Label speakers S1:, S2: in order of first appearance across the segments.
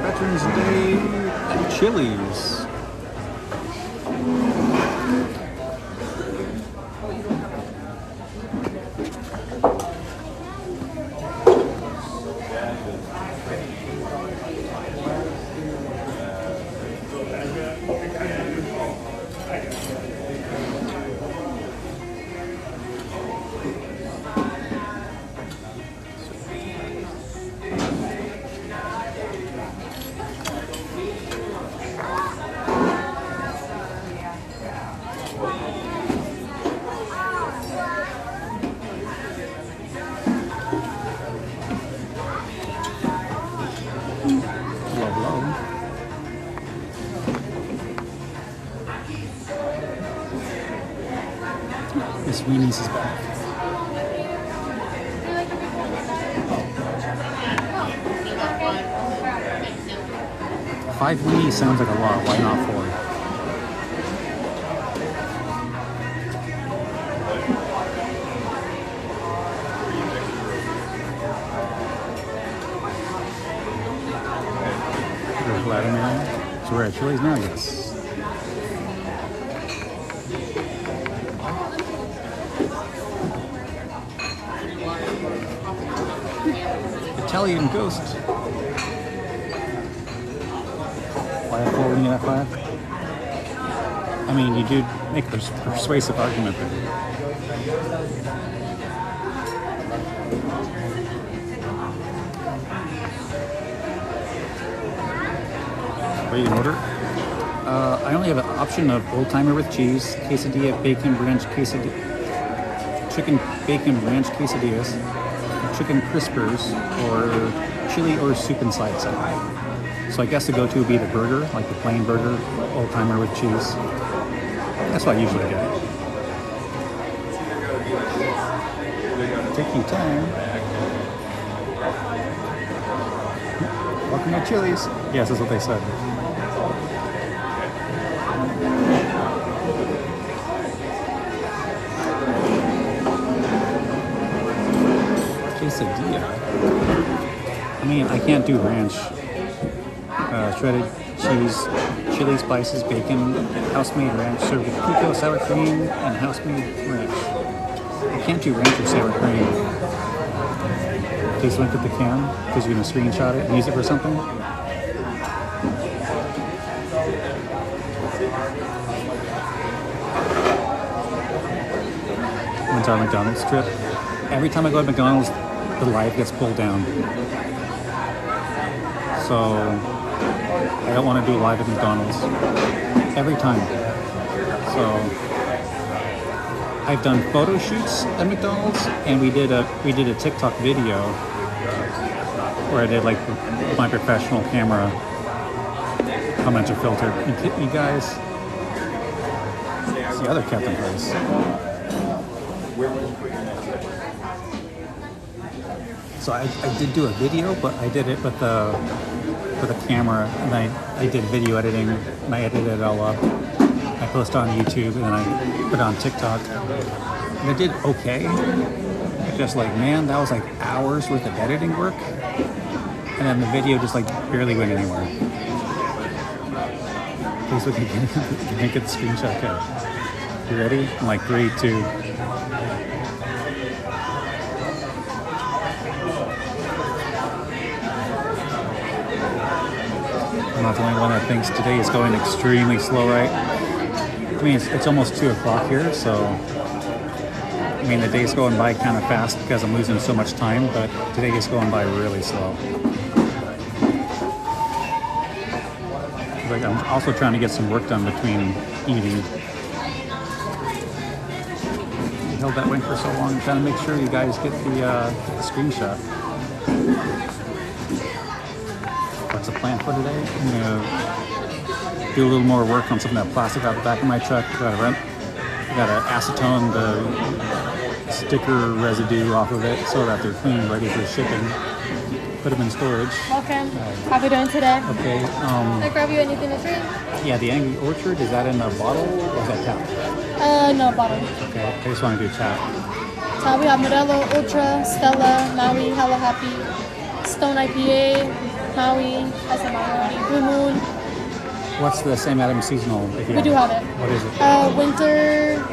S1: Veterans Day at Chili's. Miss Weenie's is back. Five weenies sounds like a lot. Why not four? There's Vladimir. So we're at Chili's now, yes. Italian Ghost. Why a 4 when you get 5? I mean, you do make a persuasive argument there. What are you gonna order? I only have an option of old timer with cheese, quesadilla, bacon ranch quesadilla, chicken bacon ranch quesadillas, chicken crispers, or chili or soup and side salad. So I guess the go-to would be the burger, like the plain burger, old timer with cheese. That's what I usually get. Take your time. Welcome to Chili's. Yes, that's what they said. Quesadilla. I mean, I can't do ranch. Shredded cheese, chili spices, bacon, house-made ranch served with pico, sour cream, and house-made ranch. I can't do ranch or sour cream. Please look at the can because you're going to screenshot it and use it for something. When's our McDonald's trip? Every time I go to McDonald's, the light gets pulled down. So I don't want to do live at McDonald's every time. So I've done photo shoots at McDonald's, and we did a TikTok video where I did like my professional camera comments are filtered. You guys, it's the other Captain Price. So I did do a video, but I did it with the camera, and I did video editing, and I edited it all up. I posted on YouTube, and then I put it on TikTok. And it did okay. Just like, man, that was like hours worth of editing work. And then the video just like barely went anywhere. Please look at make it the screenshot. Okay. You ready? I'm like 3, 2. I'm not the only one that thinks today is going extremely slow, right? I mean, it's almost 2 o'clock here, so I mean, the day's going by kind of fast because I'm losing so much time, but today is going by really slow. Like, I'm also trying to get some work done between eating. You held that way for so long, I'm trying to make sure you guys get the screenshot. What's the plan for today? I'm gonna do a little more work on some of that plastic out the back of my truck. Gotta acetone the sticker residue off of it so that they're clean, ready for shipping. Put them in storage.
S2: Welcome. How are we doing today?
S1: Okay.
S2: Can I grab you anything to drink?
S1: Yeah, the Angry Orchard, is that in a bottle or is that tap?
S2: No, bottle.
S1: Okay, I just want to do tap.
S2: We have Modelo, Ultra, Stella, Maui, Hella Happy, Stone IPA, Maui, I said Maui already, Blue Moon.
S1: What's the Sam Adams seasonal? If you
S2: We do have it.
S1: What is it?
S2: Winter,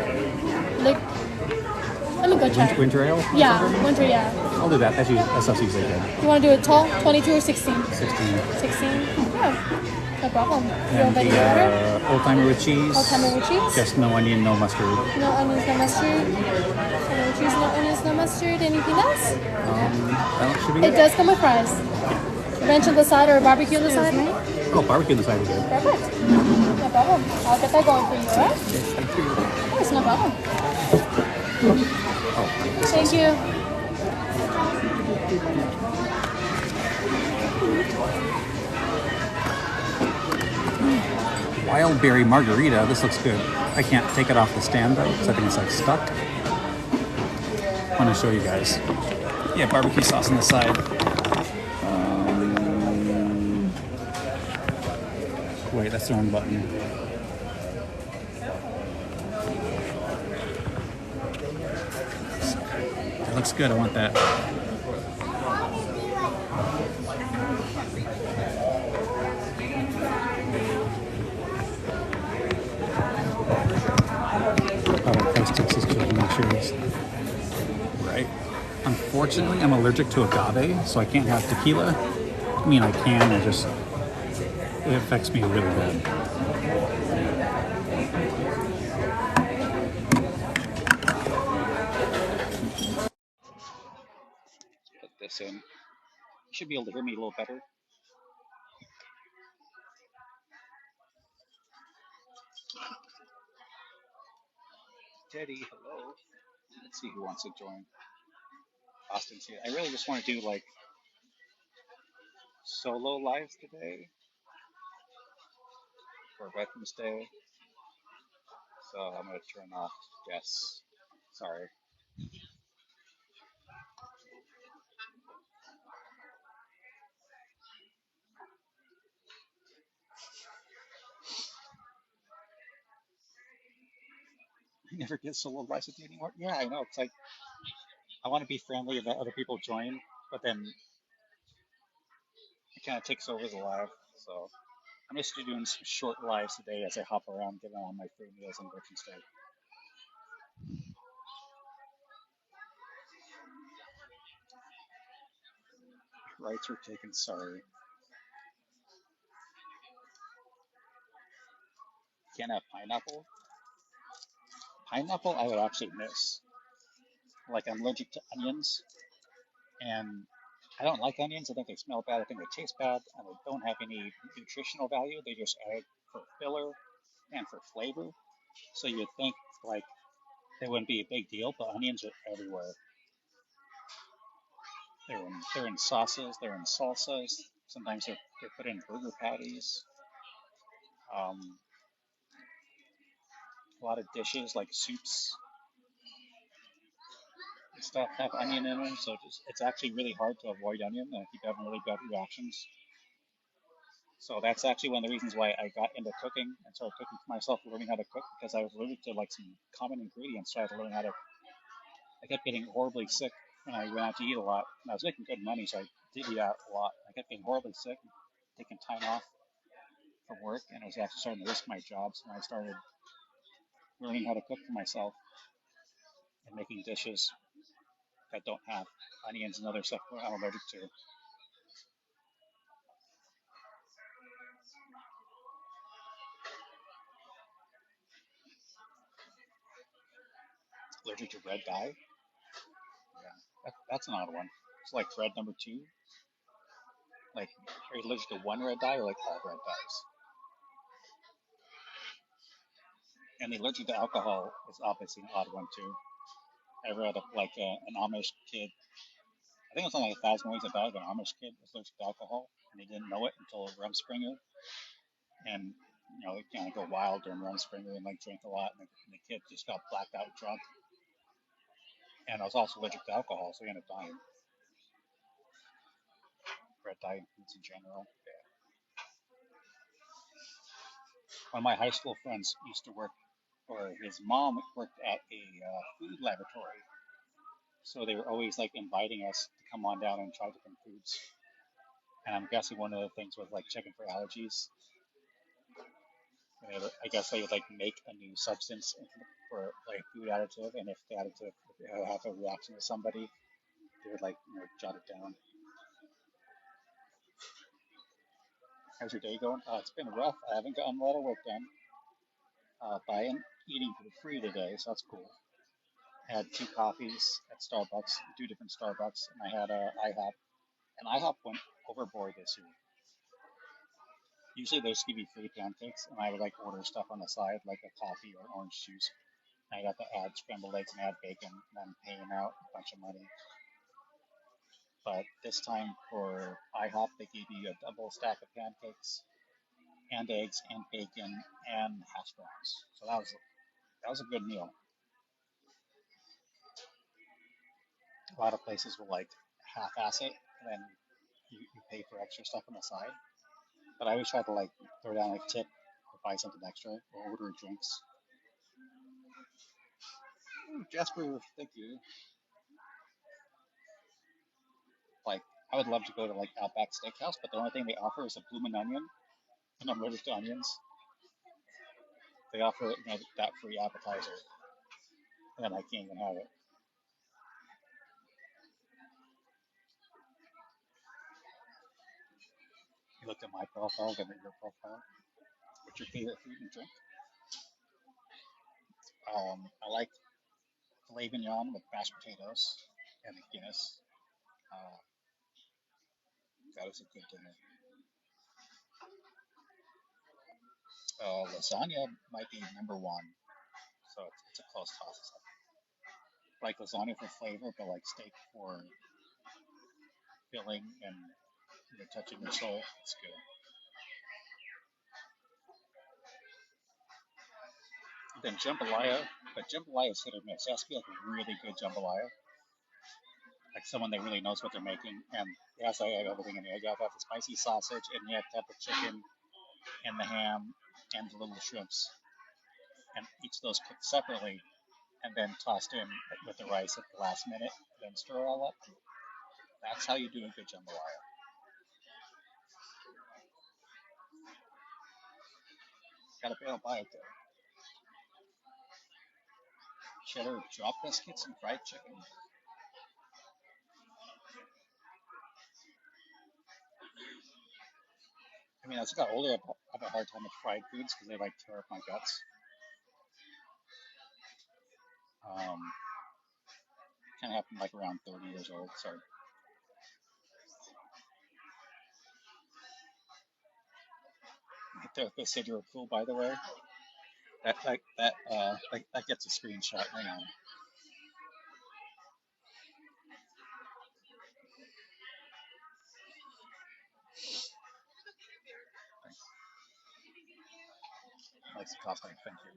S2: let me go check.
S1: Winter ale?
S2: Yeah, winter, yeah.
S1: I'll do that. That's usually good.
S2: You want to do it tall, 22 or 16?
S1: 16.
S2: 16? Yeah, no problem. You
S1: And
S2: want any order?
S1: the old timer with cheese.
S2: Old timer with cheese?
S1: Just no onion, no mustard.
S2: No onions, no mustard. No cheese, no onions, no mustard. Anything else?
S1: That should be
S2: It does come with fries. Ranch on the side or barbecue on the side?
S1: Oh, barbecue on the side is good.
S2: Perfect. No problem. I'll get that going for you, alright?
S1: Yes, thank you.
S2: Of course, no problem.
S1: Oh,
S2: Thank you.
S1: wild berry margarita. This looks good. I can't take it off the stand though, because I think it's like stuck. I want to show you guys. Yeah, barbecue sauce on the side. Wait, that's the wrong button. That looks good. I want that. Right. Unfortunately, I'm allergic to agave, so I can't have tequila. I mean, I can. It affects me really bad. Put this in. You should be able to hear me a little better. Teddy, hello. Let's see who wants to join. Austin's here. I really just want to do like solo lives today for Veterans Day. So I'm going to turn off guests. Sorry. I never get solo lives with you anymore. Yeah, I know. It's like I want to be friendly and let other people join, but then it kind of takes over the live. So I'm just doing some short lives today as I hop around, getting on my free meals on Veterans Day. Rights were taken. Sorry. Can't have pineapple. Pineapple, I would actually miss. Like I'm allergic to onions, and I don't like onions. I think they smell bad. I think they taste bad, and they don't have any nutritional value. They just add for filler and for flavor. So you'd think like they wouldn't be a big deal, but onions are everywhere. They're in sauces. They're in salsas. Sometimes they're put in burger patties. Um, a lot of dishes like soups and stuff have onion in them. So it's actually really hard to avoid onion, and I keep having really bad reactions. So that's actually one of the reasons why I got into cooking and started cooking for myself, learning how to cook because I was allergic to like some common ingredients. So I had to learn how to. I kept getting horribly sick when I went out to eat a lot, and I was making good money, so I did eat out a lot. I kept getting horribly sick, taking time off from work, and I was actually starting to risk my jobs. And I started learning how to cook for myself and making dishes that don't have onions and other stuff I'm allergic to. Allergic to red dye? Yeah, that's an odd one. It's like red number two. Like, are you allergic to one red dye or like all red dyes? And the allergic to alcohol is obviously an odd one too. I read of like an Amish kid. I think it was only like 1,000 ways about it. An Amish kid was allergic to alcohol, and he didn't know it until Rumspringer. And they kind of go wild during Rumspringer and like drink a lot, and the kid just got blacked out drunk. And I was also allergic to alcohol, so he ended up dying. Red dye foods in general. Yeah. One of my high school friends used to work, or his mom worked at a food laboratory, So they were always like inviting us to come on down and try different foods. And I'm guessing one of the things was like checking for allergies. And I guess they would like make a new substance for like food additive, and if the additive would have a reaction to somebody, they would like jot it down. How's your day going? It's been rough. I haven't gotten a lot of work done, but I am eating for free today, so that's cool. I had two coffees at Starbucks, two different Starbucks, and I had a IHOP. And IHOP went overboard this year. Usually they just give you free pancakes, and I would like order stuff on the side, like a coffee or orange juice. And I got to add scrambled eggs and add bacon, and I'm paying out a bunch of money. But this time for IHOP, they gave you a double stack of pancakes and eggs and bacon and hash browns. So that was a good meal. A lot of places will like half-ass it, and then you pay for extra stuff on the side. But I always try to like throw down like tip or buy something extra or order drinks. Ooh, Jasper, thank you. Like I would love to go to like Outback Steakhouse, but the only thing they offer is a bloomin' onion, and I'm allergic to onions. They offer that free appetizer, and then I can't even have it. You looked at my profile, then at your profile. What's your favorite food and drink? I like filet mignon with mashed potatoes and a Guinness. Uh, that was a good dinner. Lasagna might be number one, so it's a close toss. Like lasagna for flavor, but like steak for filling and touching your soul. It's good. Then jambalaya, but jambalaya is hit or miss. It has to be like a really good jambalaya, like someone that really knows what they're making. And it has to have everything in it. You have to have the spicy sausage, and you have to have the chicken and the ham and the little shrimps, and each of those cooked separately, and then tossed in with the rice at the last minute, then stir it all up. That's how you do a good jambalaya. Gotta be able to buy it though. Cheddar drop biscuits and fried chicken. I mean, as I got older, I have a hard time with fried foods because they like tear up my guts. Um, kind of happened like around 30 years old. So they said you were cool, by the way. That gets a screenshot. Hang on. Nice cosplay. Thank you.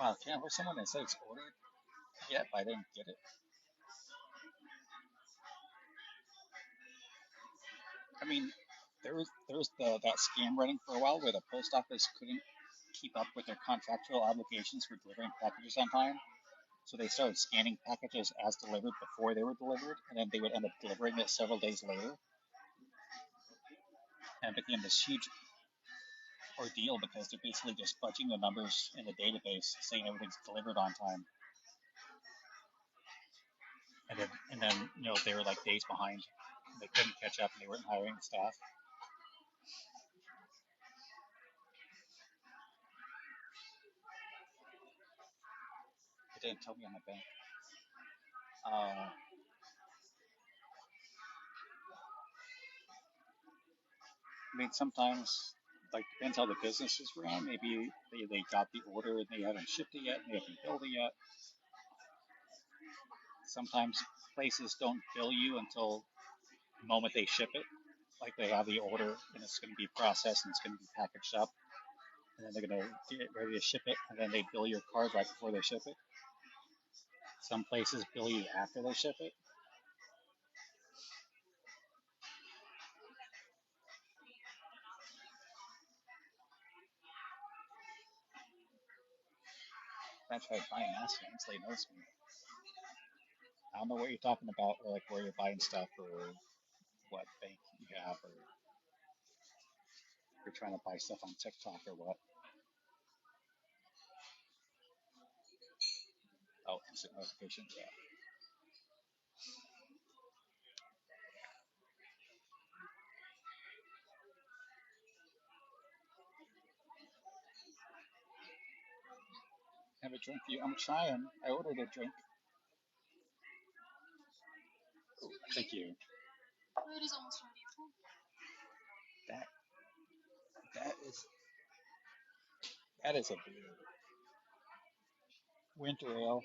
S1: Wow, can't was someone that said it's ordered yet, but I didn't get it. I mean, there was that scam running for a while where the post office couldn't keep up with their contractual obligations for delivering packages on time. So they started scanning packages as delivered before they were delivered, and then they would end up delivering it several days later. And it became this huge ordeal because they're basically just fudging the numbers in the database, saying everything's delivered on time, and then they were like days behind. They couldn't catch up, and they weren't hiring staff. They didn't tell me on my bank. Uh, I mean, sometimes like depends how the business is ran. Maybe they got the order and they haven't shipped it yet, and they haven't billed it yet. Sometimes places don't bill you until the moment they ship it. Like they have the order and it's going to be processed and it's going to be packaged up, and then they're going to get ready to ship it, and then they bill your card right before they ship it. Some places bill you after they ship it. I tried buying masks once they noticed me. I don't know what you're talking about, or like where you're buying stuff, or what bank you have, or you're trying to buy stuff on TikTok or what. Oh, instant notifications. Yeah. Have a drink for you. I'm trying. I ordered a drink. Thank you. That that is that is a beer. Winter ale.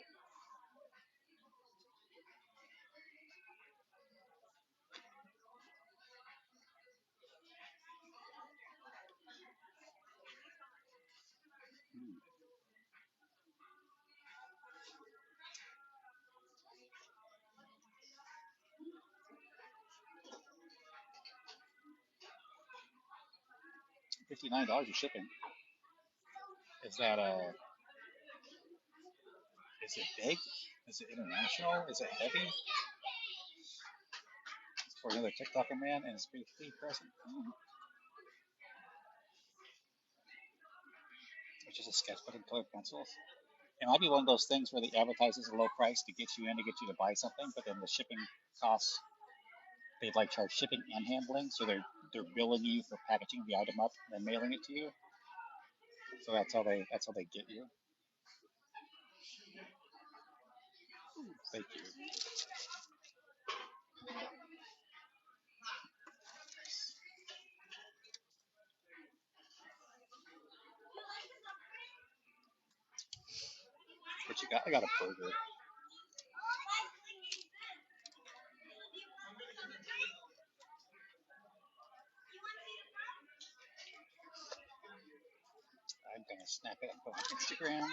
S1: 59 dollars of shipping. Is that is it big? Is it international? Is it heavy? It's for another TikToker man and his birthday present. It's just a sketchbook and colored pencils. It might be one of those things where they advertise as a low price to get you in to get you to buy something, but then the shipping costs they like charge shipping and handling, so they're billing you for packaging the item up and then mailing it to you. So that's how they get you. Thank you. What you got? I got a burger. I'm gonna snap it and put it on Instagram.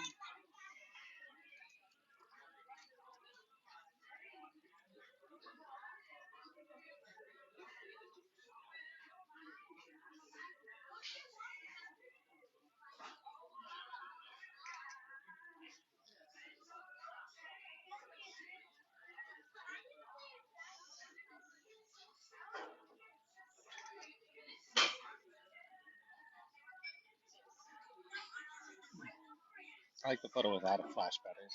S1: I like the photo without a flash better.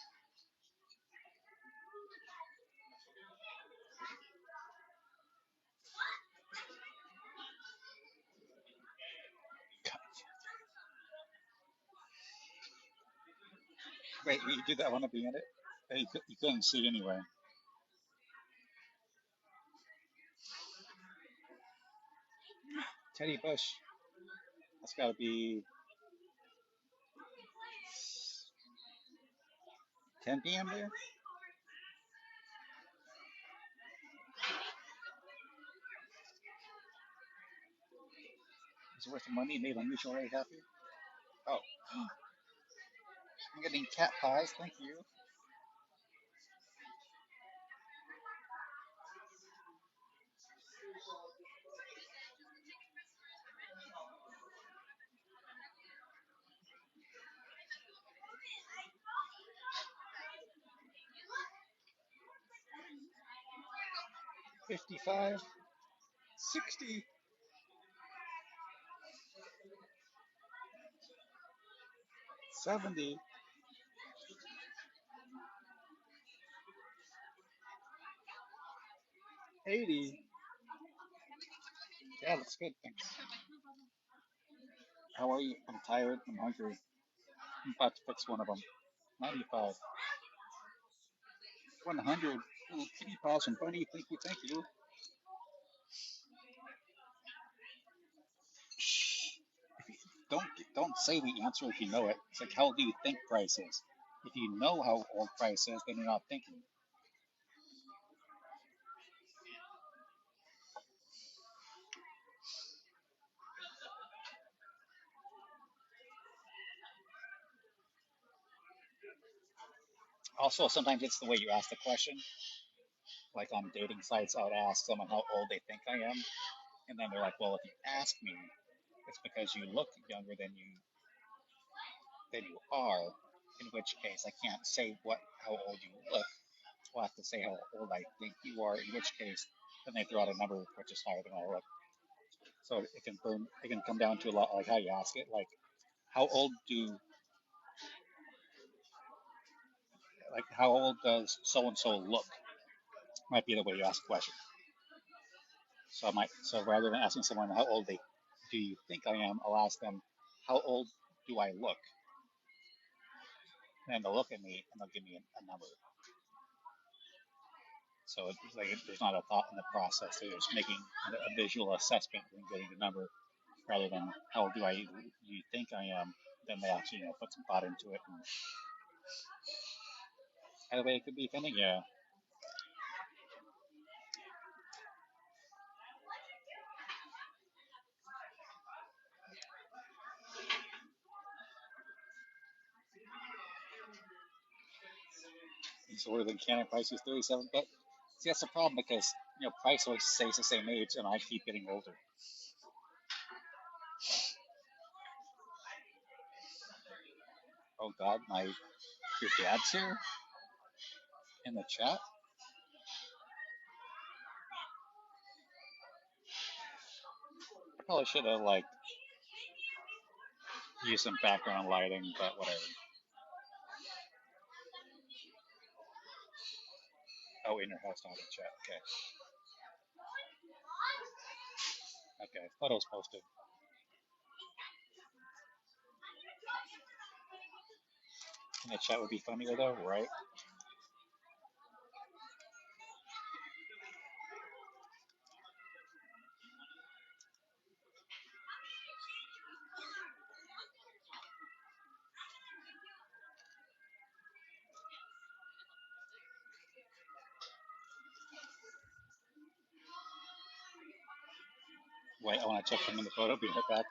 S1: Wait, you did that want to be in it? Hey, you couldn't see anyway. Teddy Bush. That's got to be 10 p.m. there. Is it worth the money? Made unusually happy. Oh, I'm getting cat pies. Thank you. 55, 60, 70, 80. Yeah, looks good. Thanks. How are you? I'm tired. I'm hungry. I'm about to fix one of them. 95. 100. Ooh, kitty paws and bunny. Thank you. Thank you. Shh. If you, don't say the answer if you know it. It's like, how do you think price is? If you know how old price is, then you're not thinking. Also, sometimes it's the way you ask the question. Like on dating sites, I would ask someone how old they think I am, and then they're like, "Well, if you ask me, it's because you look younger than you are." in which case I can't say how old you look. We'll have to say how old I think you are, in which case then they throw out a number which is higher than I look. So it can come down to a lot like how you ask it, how old do how old does so and so look might be the way you ask a question. So rather than asking someone how old they do you think I am, I'll ask them how old do I look, and they'll look at me and they'll give me a number. So it's like there's not a thought in the process. They're just making a visual assessment and getting the number rather than how old do you think I am. Then they actually put some thought into it. And either way, it could be offending. Yeah. So what are the canon price is 37? But see, that's the problem because price always stays the same age, and I keep getting older. Oh God, your dad's here in the chat. I probably should have used some background lighting, but whatever. Oh, in your house, not in chat. Okay. Okay. Photos posted. In the chat would be funnier though, right? Wait, I want to check them in the photo. Be right back.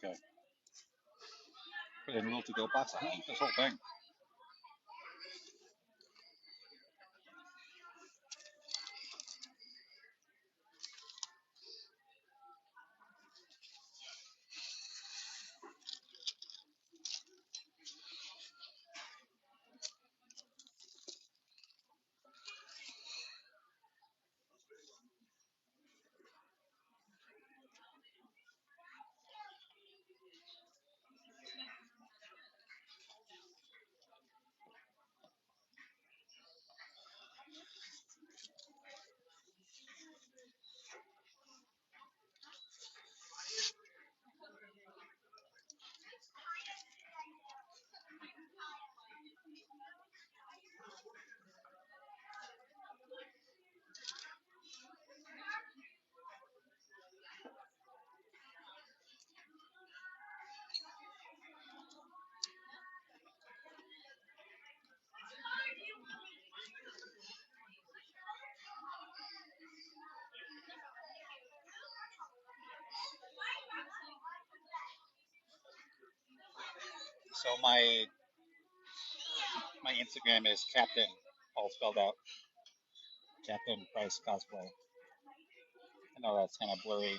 S1: Okay. Put in a little to-go box. I don't eat this whole thing. So my Instagram is Captain, all spelled out. Captain Price Cosplay. I know that's kind of blurry.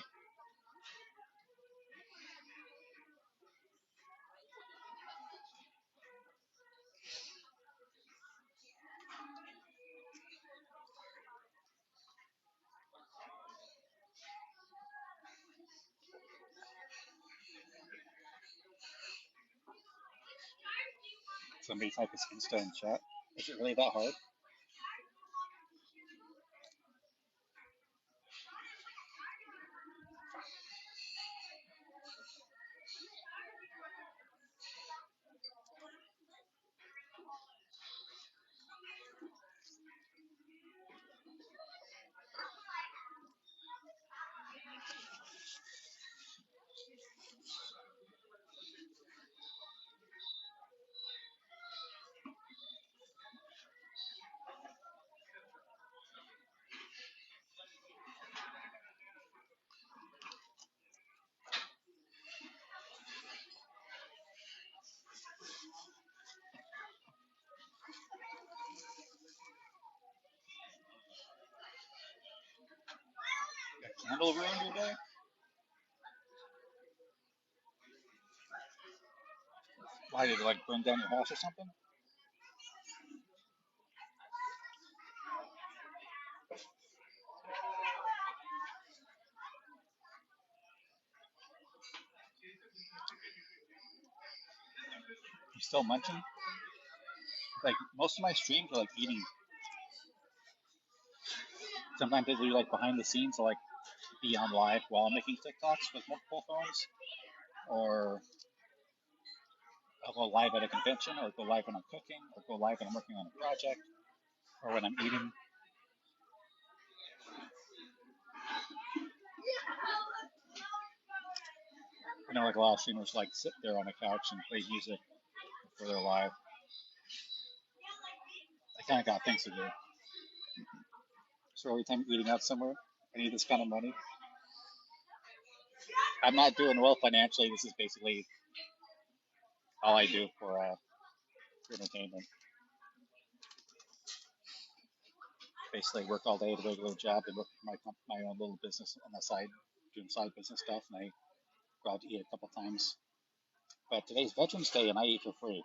S1: Somebody type his Insta in chat. Is it really that hard?
S3: candle ruined your day? Why did it like burn down your house or something? You still munching? Like most of my streams are like eating. Sometimes I do like behind the scenes, so like be on live while I'm making TikToks with multiple phones, or I'll go live at a convention, or go live when I'm cooking, or go live when I'm working on a project, or when I'm eating. You know, like a lot of streamers like sit there on the couch and play music before they're live. I kind of got things to do. So every time I'm eating out somewhere, I need this kind of money. I'm not doing well financially. This is basically all I do for entertainment. Basically, work all day at a regular job and work for my own little business on the side, doing side business stuff, and I go out to eat a couple times. But today's Veterans Day, and I eat for free.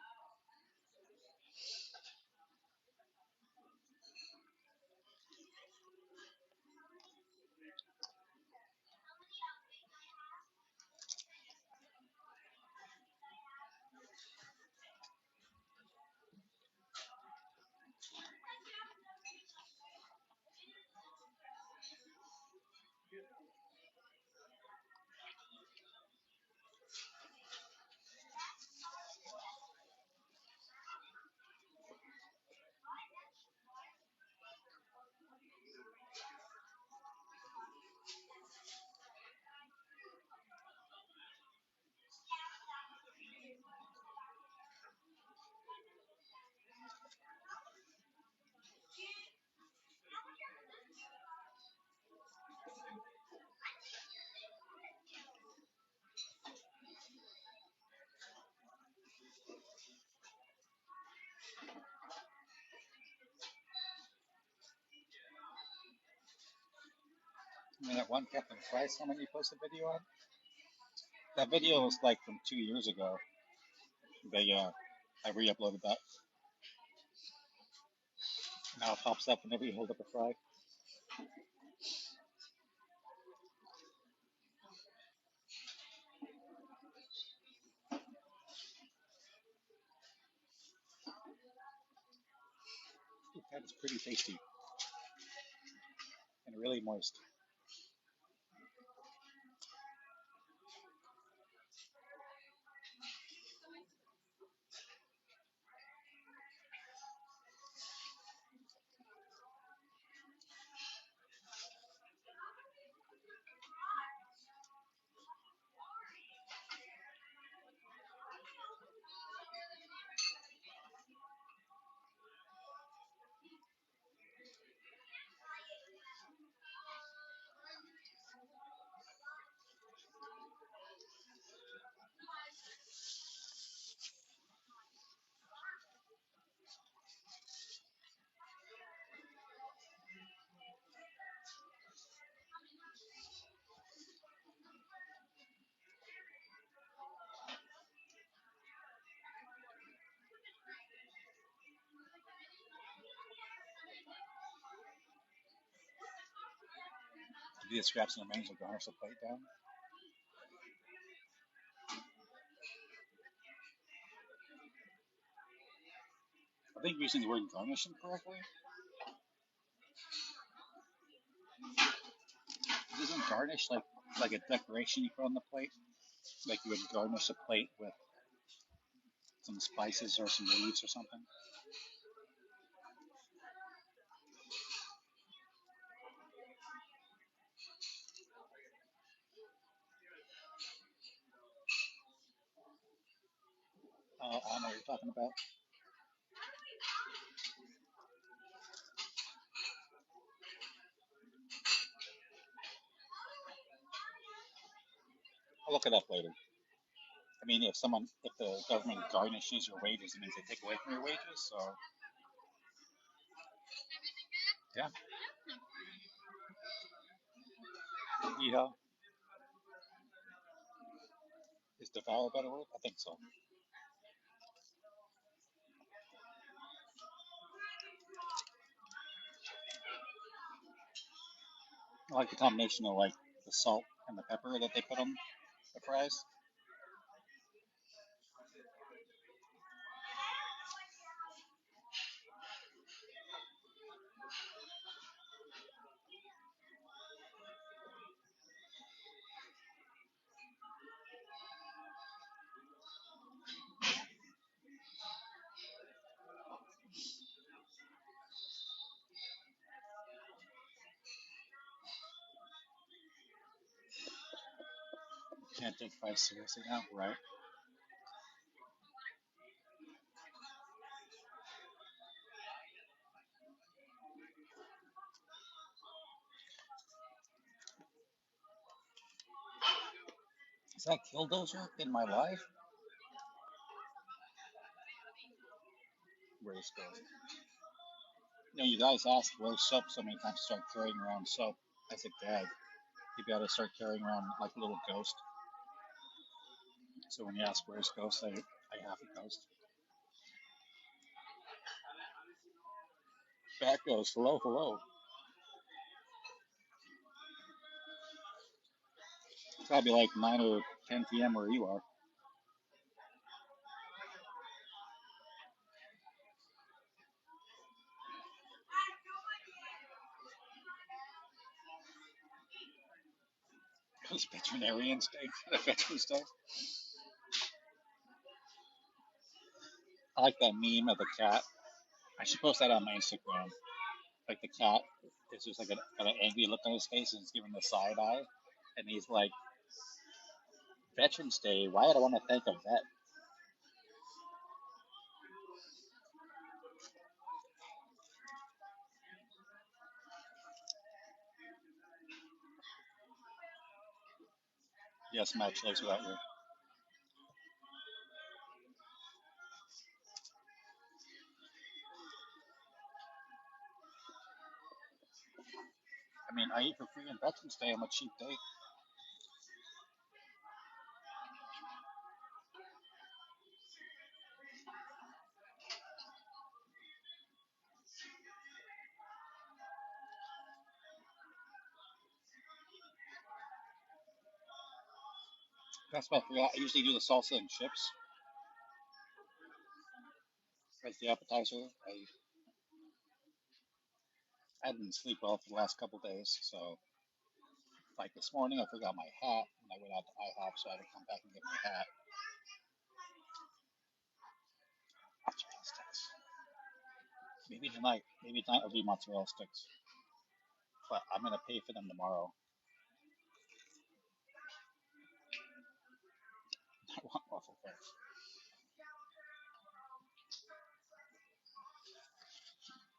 S3: And that one Captain Price one you posted a video on, that video was like from 2 years ago. I re-uploaded that. Now it pops up whenever you hold up a fry. That is pretty tasty and really moist. Do the scraps and remains will garnish the plate down. I think using the word garnish incorrectly. Isn't garnish like a decoration you put on the plate? Like you would garnish a plate with some spices or some leaves or something. I know what you're talking about. I'll look it up later. I mean, if the government garnishes your wages, it means they take away from your wages. So, yeah. Yeah. Is devour a better word? I think so. I like the combination of like the salt and the pepper that they put on the fries. Can't take fries seriously now, right? Is that Killdozer in my life? Race Ghost. You know, you guys asked where's soap so many times to start carrying around soap as a gag. Maybe I ought to start carrying around like a little ghost. So when you ask where's ghost, I have a ghost. Back goes, hello, hello. It's probably like 9 or 10 p.m. where you are. Those veterinarians day, the Veterans Day. I like that meme of the cat. I should post that on my Instagram. Like the cat is just like got an angry look on his face and he's giving the side eye. And he's like, Veterans Day, why would I want to thank a vet? Yes, my choice without you. I mean, I eat for free on Veterans Day on a cheap day. That's what I forgot. I usually do the salsa and chips as the appetizer. I didn't sleep well for the last couple days, so like this morning I forgot my hat and I went out to IHOP, so I had to come back and get my hat. Mozzarella sticks. Maybe tonight will be mozzarella sticks, but I'm gonna pay for them tomorrow. I want waffle fries.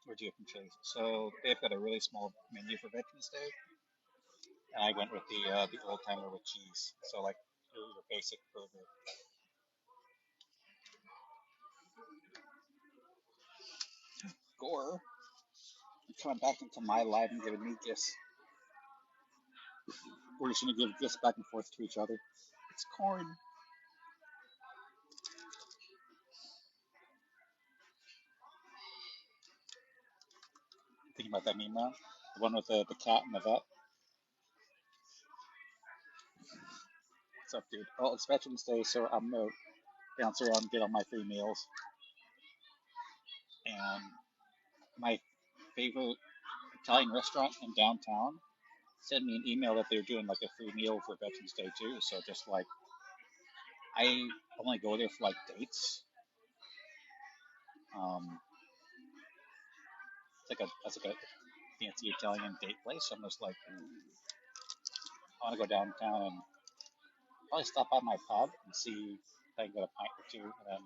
S3: Where'd you get from Chili's? So they've got a really small menu for Veterans Day, and I went with the old timer with cheese. So like your basic burger. Gore, you're coming back into my life and giving me gifts. We're just gonna give gifts back and forth to each other. It's corn. Thinking about that meme now, the one with the cat and the vet. What's up, dude? Well, it's Veterans Day, so I'm gonna bounce around and get all my free meals. And my favorite Italian restaurant in downtown sent me an email that they're doing like a free meal for Veterans Day too. So just like I only go there for like dates. Um, it's like a fancy Italian date place. So I'm just like, I want to go downtown and probably stop by my pub and see if I can get a pint or two, and then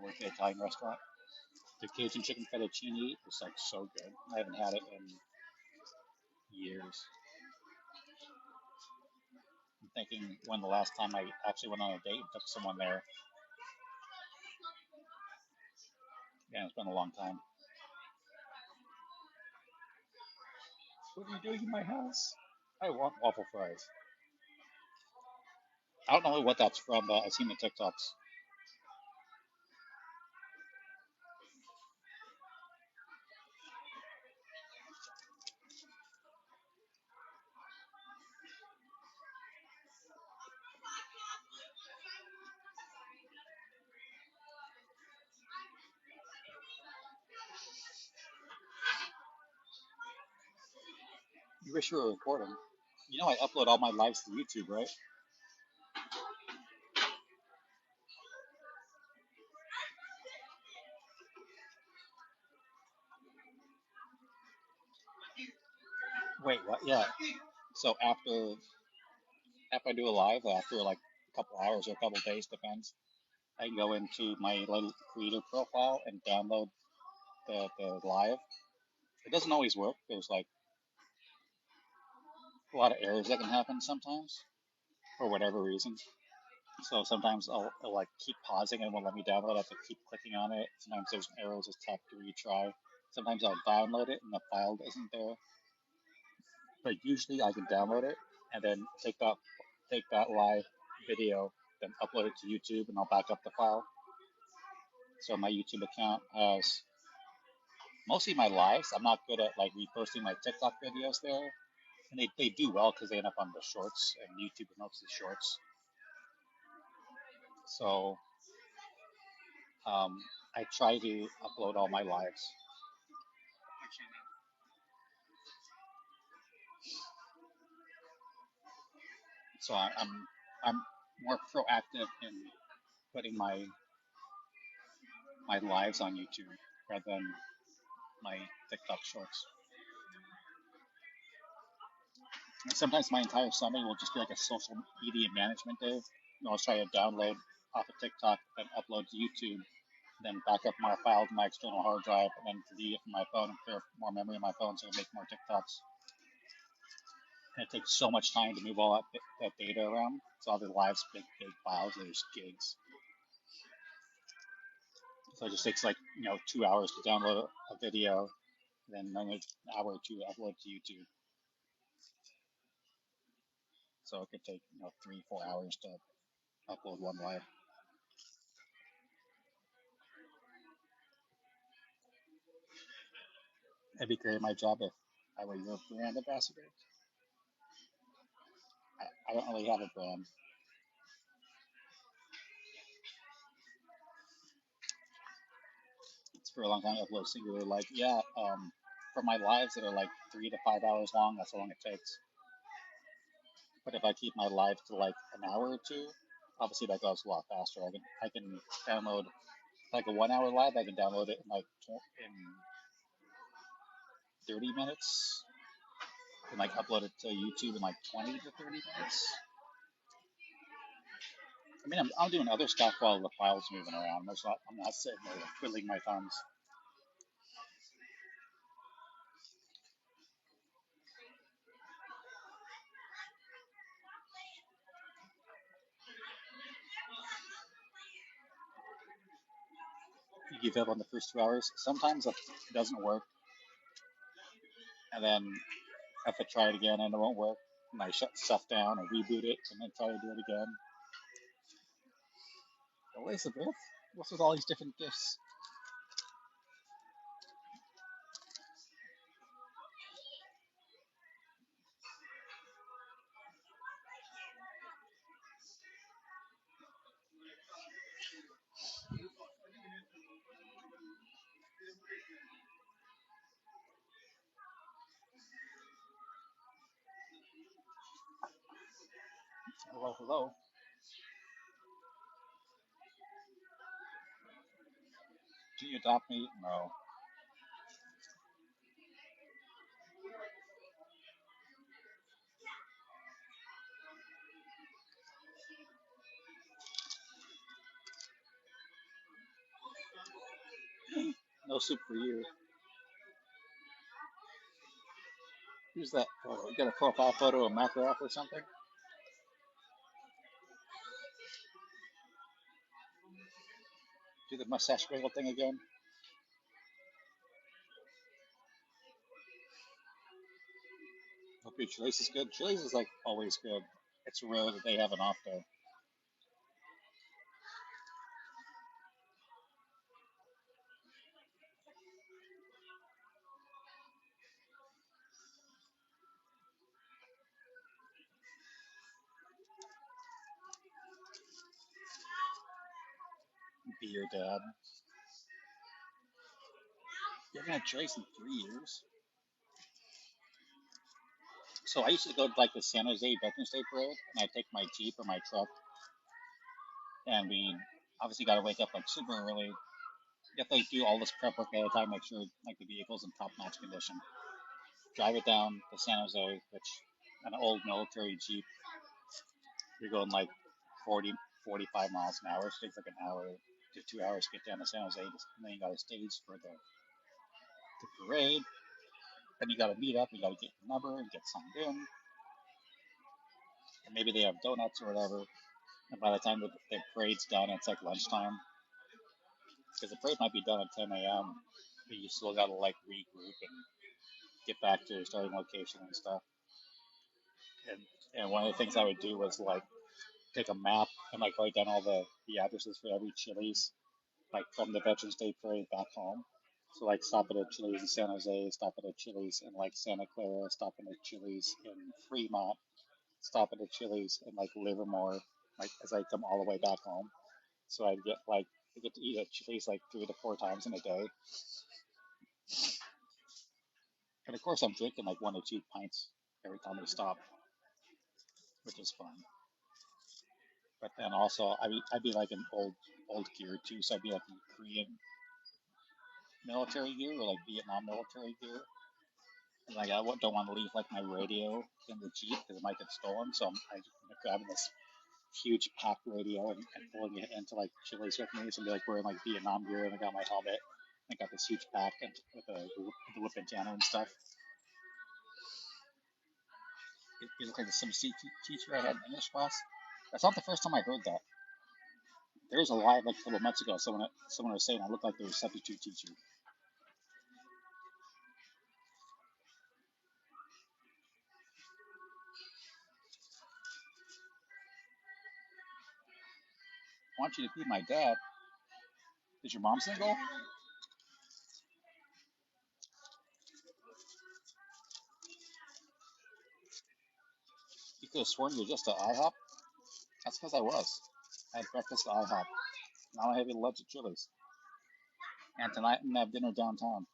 S3: go to the Italian restaurant. The Cajun chicken fettuccine is like so good. I haven't had it in years. I'm thinking when the last time I actually went on a date and took someone there. Yeah, it's been a long time. What are you doing in my house? I want waffle fries. I don't know what that's from, but I've seen the TikToks. You wish you were recording. You know I upload all my lives to YouTube, right? Wait, what? Yeah. So after I do a live, after like a couple hours or a couple days, depends. I go into my little creator profile and download the live. It doesn't always work. There's like a lot of errors that can happen sometimes for whatever reason. So sometimes I'll like keep pausing and it won't let me download. I have to keep clicking on it. Sometimes there's arrows, just tap to retry. Sometimes I'll download it and the file isn't there. But usually I can download it and then take that live video, then upload it to YouTube and I'll back up the file. So my YouTube account has mostly my lives. I'm not good at like reposting my TikTok videos there. And they do well because they end up on the shorts and YouTube promotes the shorts. So um, I try to upload all my lives. So I'm more proactive in putting my lives on YouTube rather than my TikTok shorts. And sometimes my entire Sunday will just be like a social media management day. I'll try to download off of TikTok, then upload to YouTube, then back up my file to my external hard drive, and then delete it from my phone and clear more memory on my phone so I can make more TikToks. And it takes so much time to move all that data around. So all the lives, big files, there's gigs. So it just takes like 2 hours to download a video, then another hour or two to upload to YouTube. So it could take 3-4 hours to upload one live. It'd be great at my job if I were your brand ambassador. I don't really have a brand. It's for a long time. I upload singular like for my lives that are like 3 to 5 hours long. That's how long it takes. But if I keep my live to like an hour or two, obviously that goes a lot faster. I can download like a 1 hour live. I can download it in like in 30 minutes and like upload it to YouTube in like 20 to 30 minutes. I mean, I'm doing other stuff while the file's moving around. I'm not sitting there twiddling my thumbs. You give up on the first 2 hours. Sometimes it doesn't work, and then I have to try it again and it won't work. And I shut stuff down and reboot it and then try to do it again. Elizabeth, what's with all these different gifts? Hello, hello. Do you adopt me? No. No soup for you. Who's that photo? You got a profile photo of Makarov or something? Do the mustache wiggle thing again? Hope your Chili's is good. Chili's is like always good. It's rare that they have an off day. Be your dad. You haven't had Chili's in 3 years. So I used to go to like the San Jose Veterans Day Parade, and I take my Jeep or my truck, and we obviously got to wake up like super early. You have to like, do all this prep work ahead of time, make sure like the vehicle's in top notch condition. Drive it down to San Jose, which an old military Jeep, you're going like 40, 45 miles an hour. It takes like an hour to 2 hours to get down to San Jose, and then you got to stage for the parade. Then you got to meet up, you got to get your number and get signed in, and maybe they have donuts or whatever. And by the time the parade's done, it's like lunchtime because the parade might be done at 10 a.m. But you still got to like regroup and get back to your starting location and stuff. And and one of the things I would do was like take a map and like write down all the addresses for every Chili's, like from the Veterans Day Parade back home. So like stop at a Chili's in San Jose, stop at a Chili's in like Santa Clara, stop at a Chili's in Fremont, stop at a Chili's in like Livermore, like as I come all the way back home. So I get to eat at Chili's like 3 to 4 times in a day. And of course I'm drinking like 1 to 2 pints every time we stop, which is fun. But then also I'd be like an old gear too, so I'd be like in Korean military gear or like Vietnam military gear. And like don't want to leave like my radio in the Jeep because it might get stolen, so I'm grabbing this huge pack radio and pulling it into like Chili's with me. So I'd be like wearing like Vietnam gear and I got my helmet. I got this huge pack and with the whip antenna and stuff. It looked like some teacher I had in English class. That's not the first time I heard that. There was a live like a couple of months ago. Someone was saying I looked like they were a substitute teacher. I want you to be my dad. Is your mom single? You could have sworn you were just at IHOP. That's because I was. I had breakfast at IHOP. Now I have lunch at Chili's. And tonight I'm gonna have dinner downtown.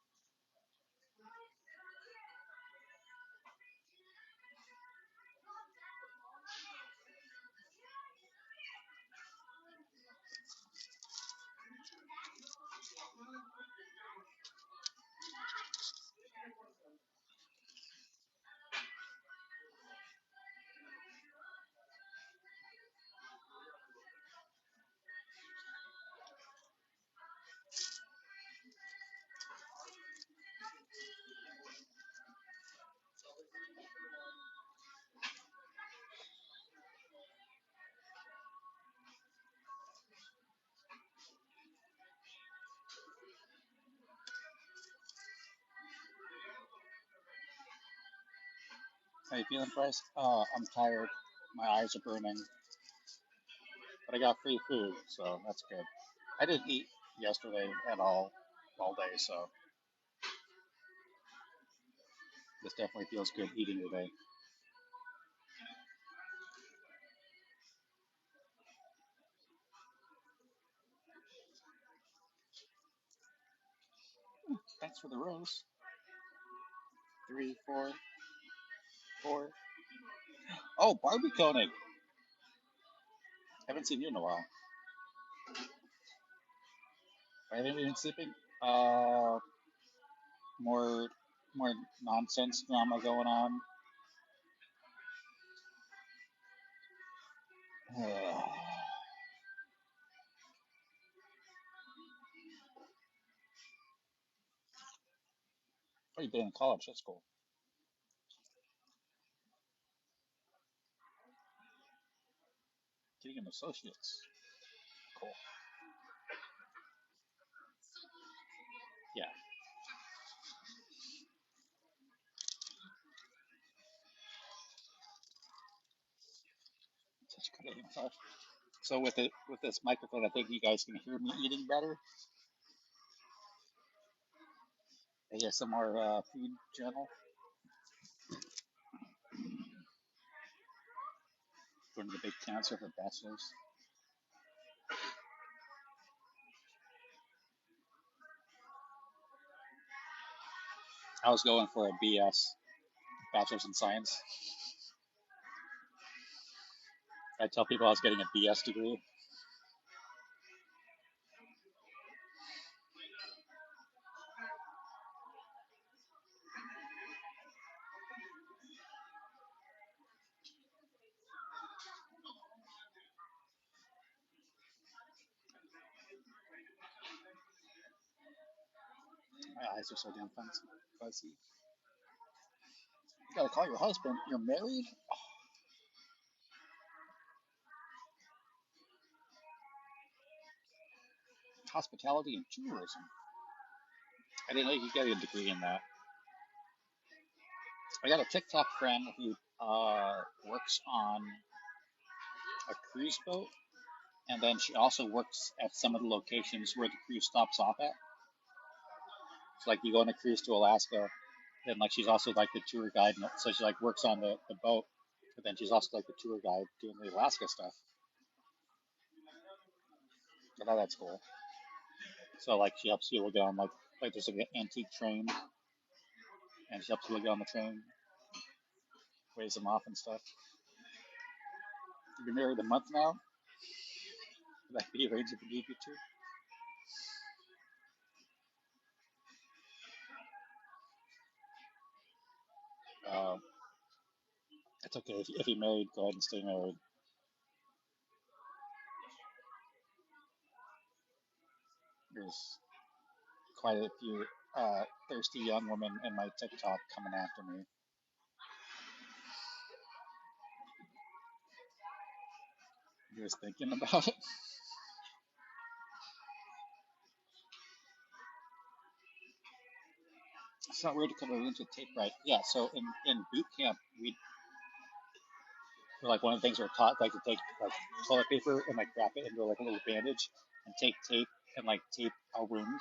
S3: How you feeling, Bryce? I'm tired. My eyes are burning. But I got free food, so that's good. I didn't eat yesterday at all day, so this definitely feels good eating today. Thanks for the rose. Three, four, four. Oh, Barbie Koenig. Haven't seen you in a while. I haven't been sleeping. More, more nonsense drama going on. What are you doing in college? That's cool. Getting an associate's. Cool. Yeah. So with this microphone, I think you guys can hear me eating better. ASMR food channel. Going to the big cancer for bachelors. I was going for a BS, bachelor's in science. I tell people I was getting a BS degree. My eyes are so damn fuzzy. You gotta call your husband. You're married? Hospitality and tourism. I didn't know you could get a degree in that. I got a TikTok friend who works on a cruise boat, and then she also works at some of the locations where the cruise stops off at. So like you go on a cruise to Alaska, and like she's also like the tour guide, so she like works on the boat, but then she's also like the tour guide doing the Alaska stuff. I thought that's cool. So like she helps people get on like there's like an antique train, and she helps people get on the train, waves them off and stuff. You've been married a month now. Would that be arranged if we need you to? It's okay if you're married. Go ahead and stay married. There's quite a few thirsty young women in my TikTok coming after me. You're just thinking about it. It's not weird to cut a wounds with tape, right? Yeah. So in boot camp, like one of the things we're taught like to take like toilet paper and like wrap it into like a little bandage and take tape and like tape a wound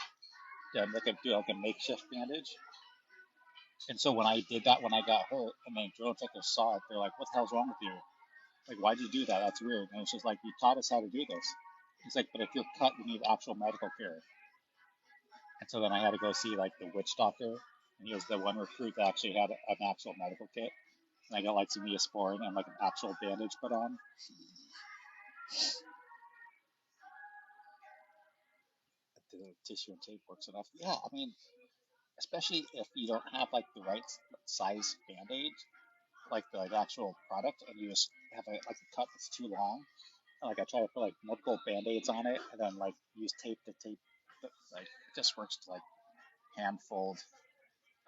S3: and like do like a makeshift bandage. And so when I did that when I got hurt and then drill instructors saw it, they're like, "What the hell's wrong with you? Like, why'd you do that? That's weird." And it's just like, "You taught us how to do this." He's like, "But if you're cut, you need actual medical care." And so then I had to go see like the witch doctor, and he was the one recruit that actually had an actual medical kit. And I got like some Neosporin and like an actual bandage put on. The tissue and tape works enough. Yeah, I mean, especially if you don't have like the right size band-aid, like the like, actual product, and you just have like a cut that's too long. And, like I try to put like multiple band-aids on it, and then like use tape to tape. Like it just works to like hand fold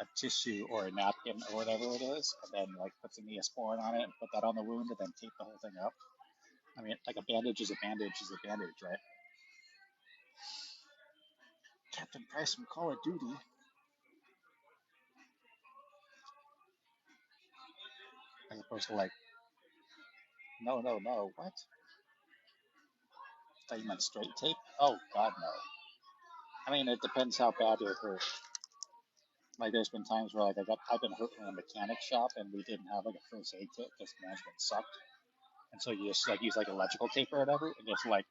S3: a tissue or a napkin or whatever it is, and then like put some Neosporin on it and put that on the wound, and then tape the whole thing up. I mean, like a bandage is a bandage is a bandage, right? Captain Price from Call of Duty. As opposed to like, no, no, no, what? I thought you meant straight tape? Oh, God, no. I mean, it depends how bad you're hurt. Like, there's been times where, like, I've been hurt in a mechanic shop and we didn't have, like, a first aid kit because management sucked. And so you just, like, use, like, electrical tape or whatever and just, like,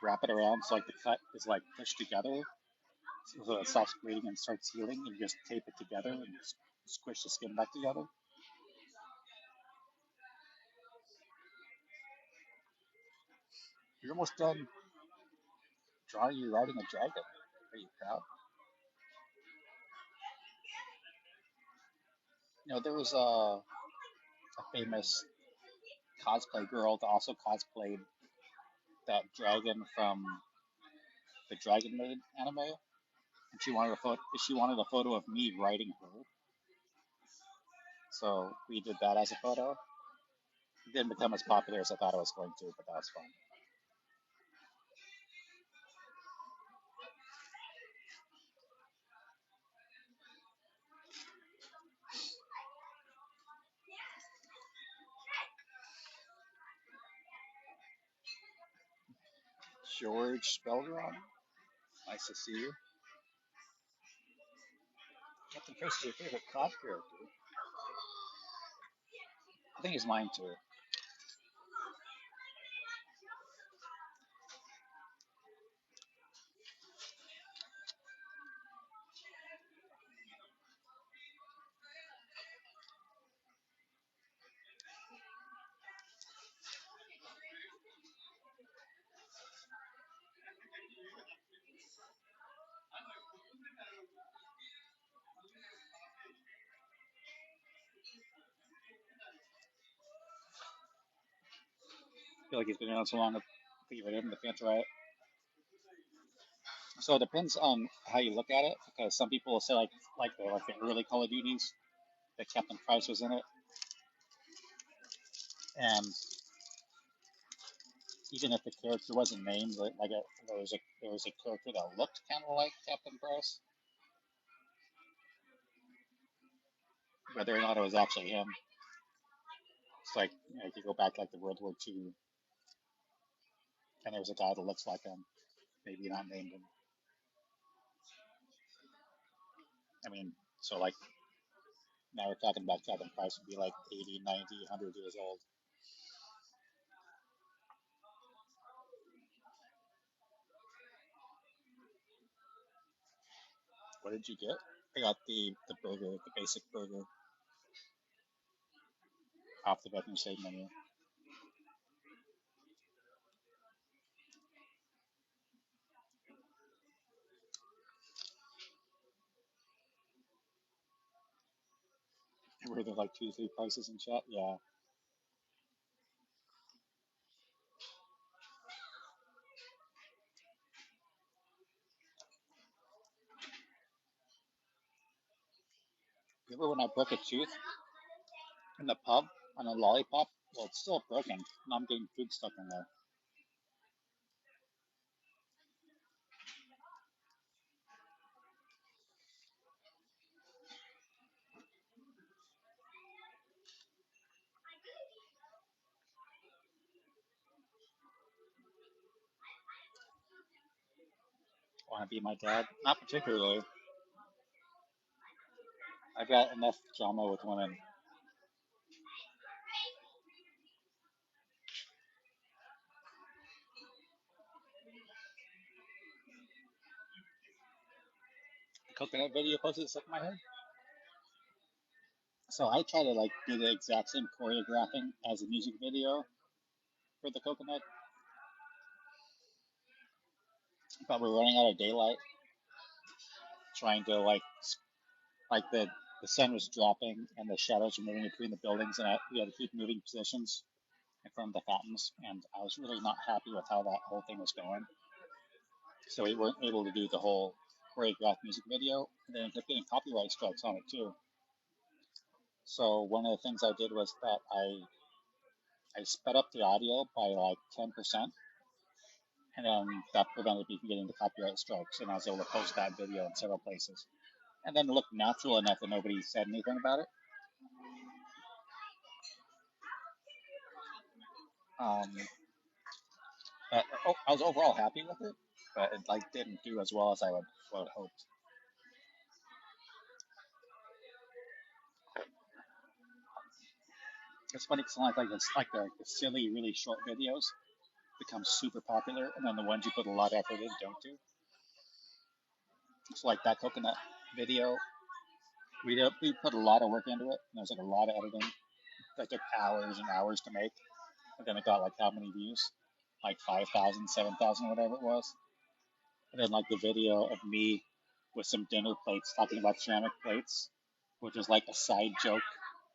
S3: wrap it around so, like, the cut is, like, pushed together so it stops bleeding and starts healing and you just tape it together and just squish the skin back together. You're almost done drawing you riding a dragon. Are you proud? You know, there was a famous cosplay girl that also cosplayed that dragon from the Dragon Maid anime, and she wanted a photo of me riding her. So we did that as a photo. It didn't become as popular as I thought it was going to, but that was fun. George Spellgron. Nice to see you. Captain Price is your favorite COD character. I think he's mine too. I feel like he's been around so long. I think of him, the Phantom Riot. So it depends on how you look at it, because some people will say like the early Call of Duties that Captain Price was in it, and even if the character wasn't named, there was a character that looked kind of like Captain Price, whether or not it was actually him. It's like if you go back like the World War II, and there's a guy that looks like him, maybe not named him. I mean, so like now we're talking about Captain Price would be like 80, 90, 100 years old. What did you get? I got the burger, the basic burger, off the veteran state menu. Were there like 2, 3 prices in chat? Yeah. Remember when I broke a tooth in the pub on a lollipop? Well, it's still broken. Now I'm getting food stuck in there. Want to be my dad? Not particularly. I've got enough drama with women. The coconut video posted stuck in my head. So I try to like do the exact same choreographing as a music video for the coconut, but we're running out of daylight. Trying to like the sun was dropping and the shadows were moving between the buildings, and we had to keep moving positions in front of the fountains, and I was really not happy with how that whole thing was going. So we weren't able to do the whole choreographed music video, and then ended up getting copyright strikes on it too. So one of the things I did was that I sped up the audio by like 10%, and then that prevented me from getting the copyright strikes, and I was able to post that video in several places. And then it looked natural enough that nobody said anything about it. Um, I was overall happy with it, but it like didn't do as well as I would hoped. It's funny because the silly, really short videos become super popular, and then the ones you put a lot of effort in don't do. So like that coconut video, we put a lot of work into it, and there was like a lot of editing that took hours and hours to make, and then it got like how many views? Like 5,000, 7,000, whatever it was. And then like the video of me with some dinner plates talking about ceramic plates, which is like a side joke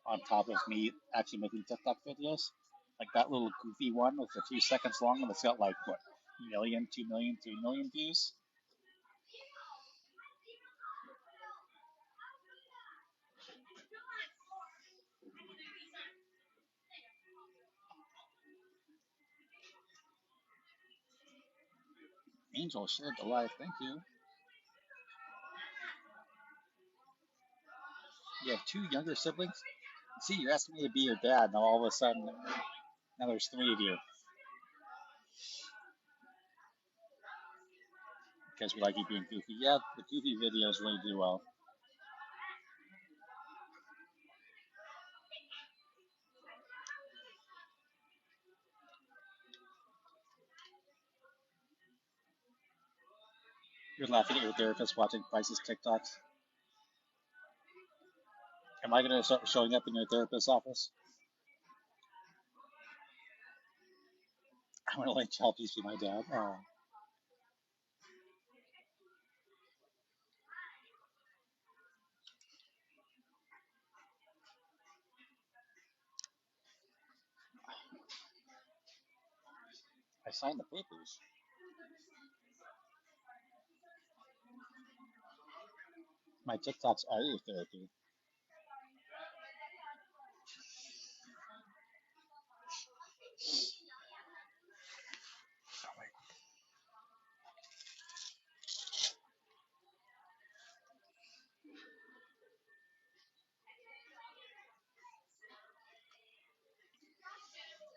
S3: on top of me actually making TikTok videos. Like that little goofy one with a few seconds long, and it's got like what, million, 2 million, 3 million views. Angel shared the live, thank you. You have 2 younger siblings. See, you're asking me to be your dad, now all of a sudden, now there's 3 of you. because we like you being goofy. Yeah, the goofy videos really do well. You're laughing at your therapist watching Price's TikToks. Am I going to start showing up in your therapist's office? I'm going to let Child Peace be my dad. Oh. I signed the papers. My TikToks are your therapy. Oh, wait.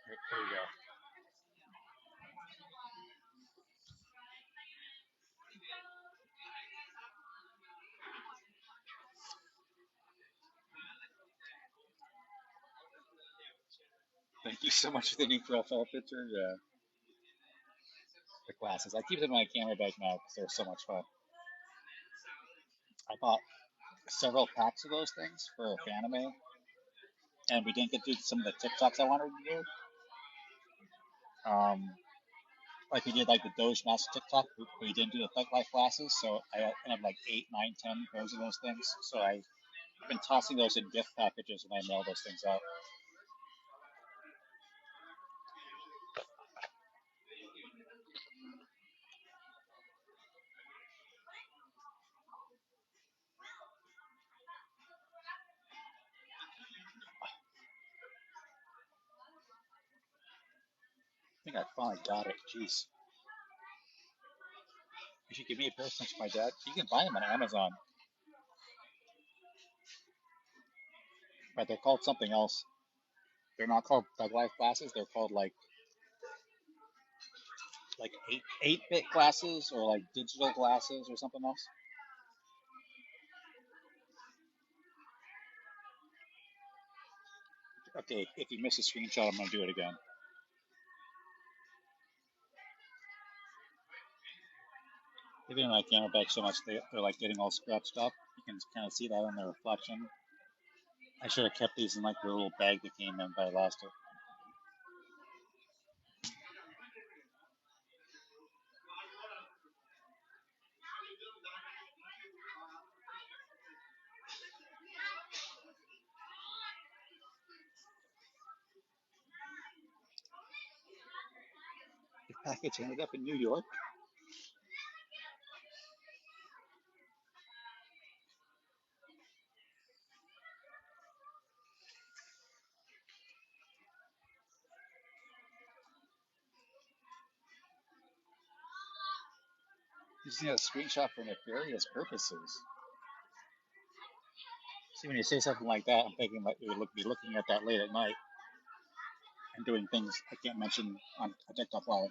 S3: Here we go. Thank you so much for the new profile picture. Yeah, the glasses. I keep them in my camera bag now because they're so much fun. I bought several packs of those things for anime, and we didn't get to do some of the TikToks I wanted to do. Like we did like the Doge Mask TikTok, but we didn't do the Thug Life glasses, so I ended up like 8, 9, 10 pairs of those things. So I've been tossing those in gift packages when I mail those things out. I think I finally got it. Jeez. You should give me a pair since my dad. You can buy them on Amazon, but they're called something else. They're not called Thug Life glasses. They're called like 8-bit glasses or like digital glasses or something else. Okay, if you miss a screenshot, I'm gonna do it again. They've been in my camera bag so much they're like getting all scratched up. You can kind of see that in the reflection. I should have kept these in like the little bag that came in, but I lost it. The package ended up in New York. Using a screenshot for nefarious purposes. See, when you say something like that, I'm thinking that you would be looking at that late at night and doing things I can't mention on a TikTok live.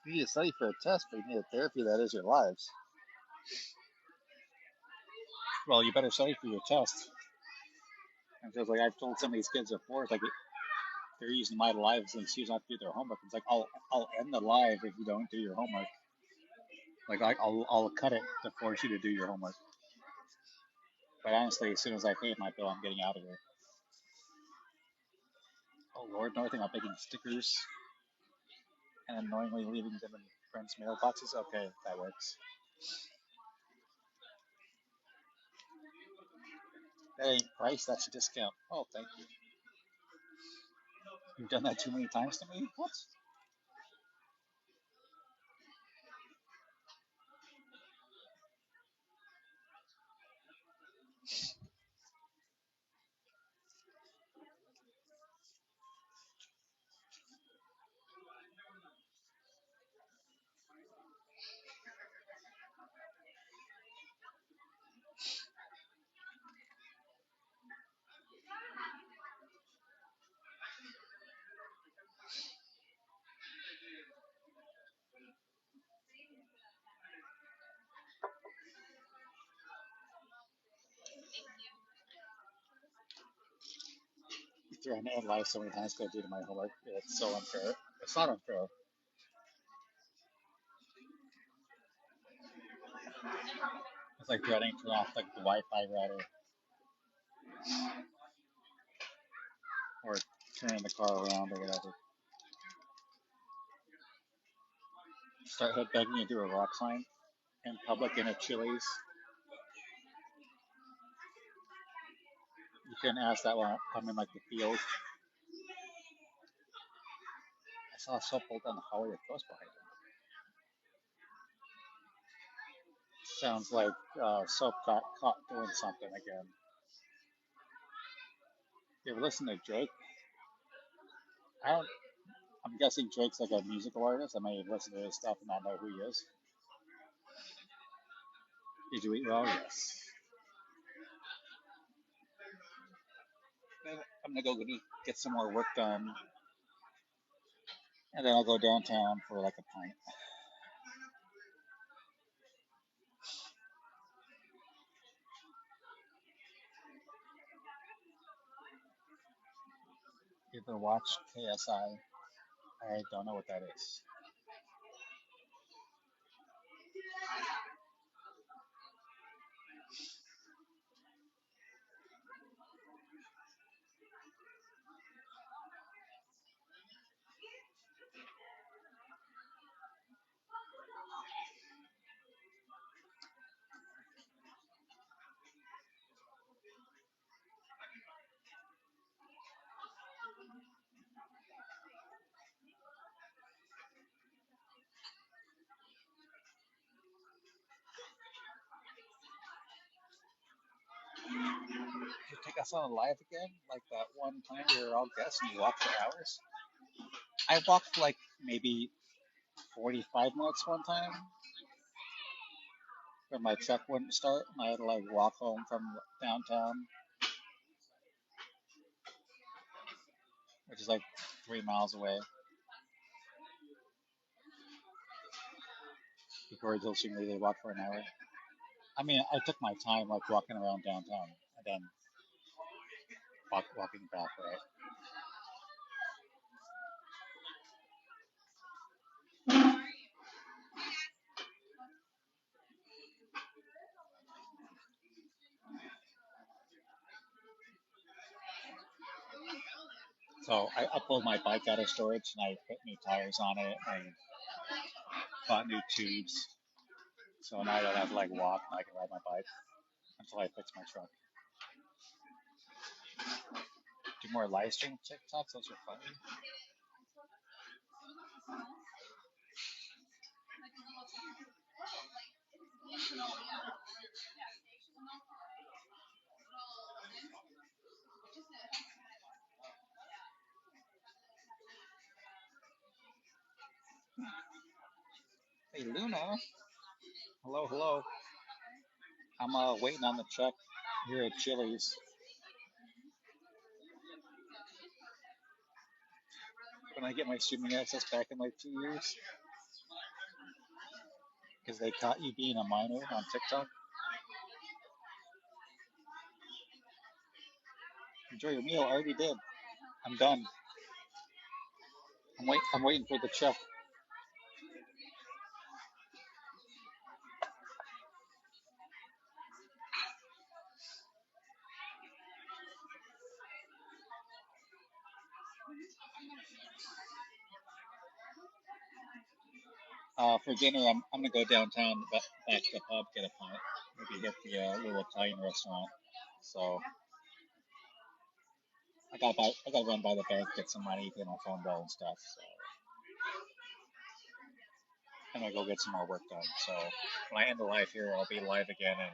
S3: You need to study for a test, but you need a therapy that is your lives. Well, you better study for your test. And just like I've told some of these kids before, it's like they're using my live as an excuse not to do their homework. It's like I'll end the live if you don't do your homework. Like I'll cut it to force you to do your homework. But honestly, as soon as I pay my bill, I'm getting out of here. Oh Lord, another thing, I'm making stickers and annoyingly leaving them in friends' mailboxes. Okay, that works. That ain't price, that's a discount. Oh, thank you. You've done that too many times to me? What? threatened to end life so many times because I do my homework. It's so unfair. It's not unfair. It's like threatening to turn off like the Wi-Fi router or turning the car around or whatever. Start headbanging into a rock sign in public in a Chili's. You couldn't ask that while I'm in like the field. I saw a soap pull down the hallway with ghost behind him. Sounds like soap got caught doing something again. You ever listen to Drake? I don't. I'm guessing Drake's like a musical artist. I may have listened to his stuff and not know who he is. Did you eat well? Yes. I'm gonna go get some more work done, and then I'll go downtown for like a pint. You ever watch KSI? I don't know what that is. You take us on a live again, like that one time we were all guests and you walked for hours. I walked like maybe 45 minutes one time when my truck wouldn't start, and I had to like walk home from downtown, which is like 3 miles away. Before he told me they walk for an hour. I mean, I took my time like walking around downtown and then walking back, right? So I pulled my bike out of storage and I put new tires on it and bought new tubes. So now I don't have to like walk and I can ride my bike until I fix my truck. Do more live stream TikToks, those are funny. Hey Luna, hello, hello. I'm waiting on the truck here at Chili's. When I get my streaming access back in like 2 years, because they caught you being a minor on TikTok. Enjoy your meal. I already did. I'm done. I'm waiting for the check. For dinner, I'm gonna go downtown back to the pub, get a pint, maybe hit the little Italian restaurant. So I gotta run by the bank, get some money, pay my phone bill and stuff. So I'm gonna go get some more work done. So when I end the live here, I'll be live again in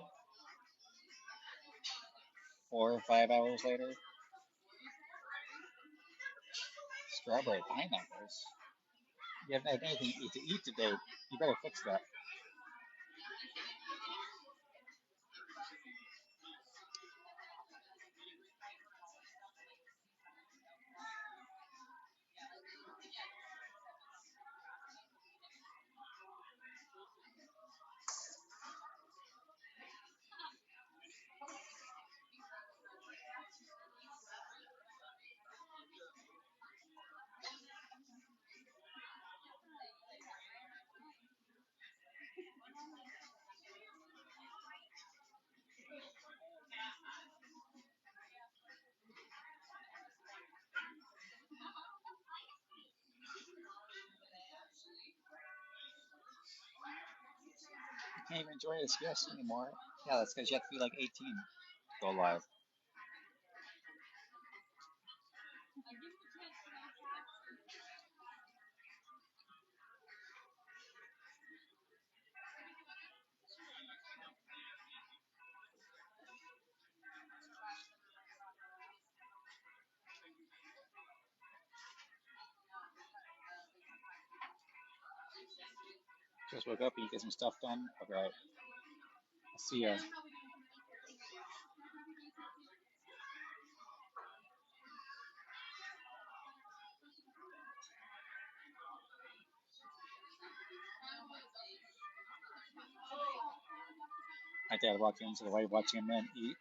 S3: 4 or 5 hours later. Strawberry pineapples. You haven't had anything to eat today. You better fix that. Can't even join as guests anymore. Yeah, that's because you have to be like 18 to go live. Just woke up and you get some stuff done. All right. I'll see ya. My dad walked into the wife watching a man eat.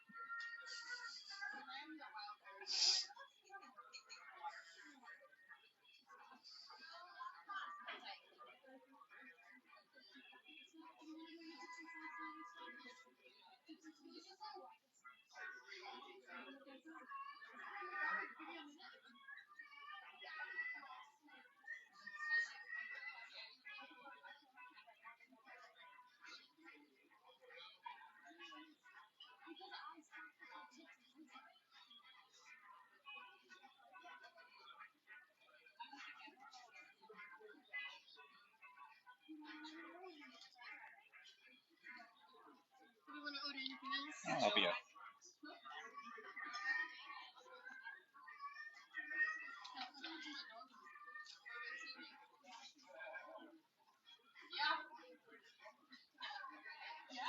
S3: I'll help you.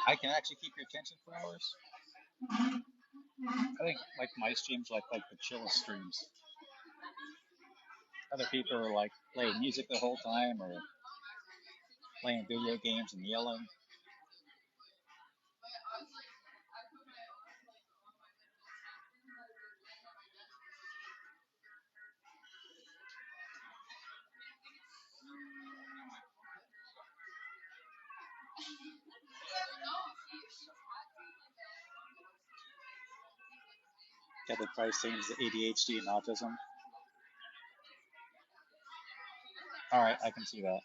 S3: I can actually keep your attention for hours. I think like my streams like the chillest streams. Other people are like playing music the whole time or playing video games and yelling. Got the price things, ADHD and autism. All right, I can see that.